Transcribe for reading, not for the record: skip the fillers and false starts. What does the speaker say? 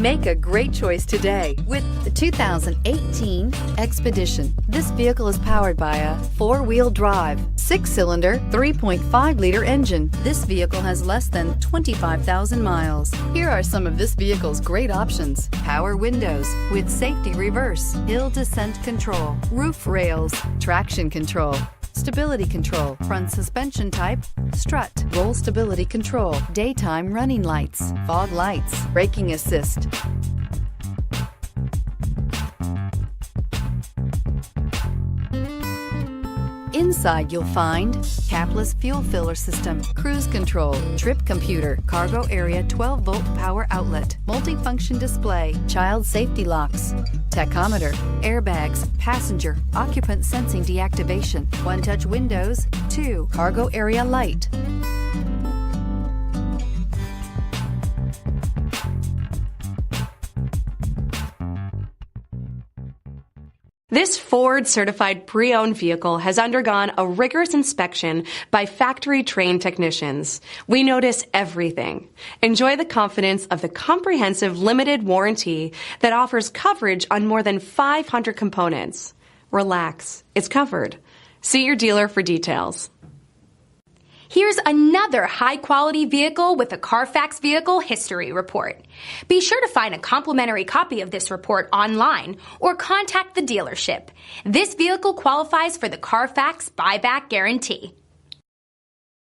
Make a great choice today with the 2018 Expedition. This vehicle is powered by a 4-wheel drive, 6-cylinder, 3.5-liter engine. This vehicle has less than 25,000 miles. Here are some of this vehicle's great options: power windows with safety reverse, hill descent control, roof rails, traction control, stability control, front suspension type, strut, roll stability control, daytime running lights, fog lights, braking assist. Inside you'll find capless fuel filler system, cruise control, trip computer, cargo area 12-volt power outlet, multifunction display, child safety locks, tachometer, airbags, passenger, occupant sensing deactivation, one-touch windows, 2 cargo area light. This Ford certified pre-owned vehicle has undergone a rigorous inspection by factory-trained technicians. We notice everything. Enjoy the confidence of the comprehensive limited warranty that offers coverage on more than 500 components. Relax, it's covered. See your dealer for details. Here's another high-quality vehicle with a Carfax Vehicle History Report. Be sure to find a complimentary copy of this report online or contact the dealership. This vehicle qualifies for the Carfax Buyback Guarantee.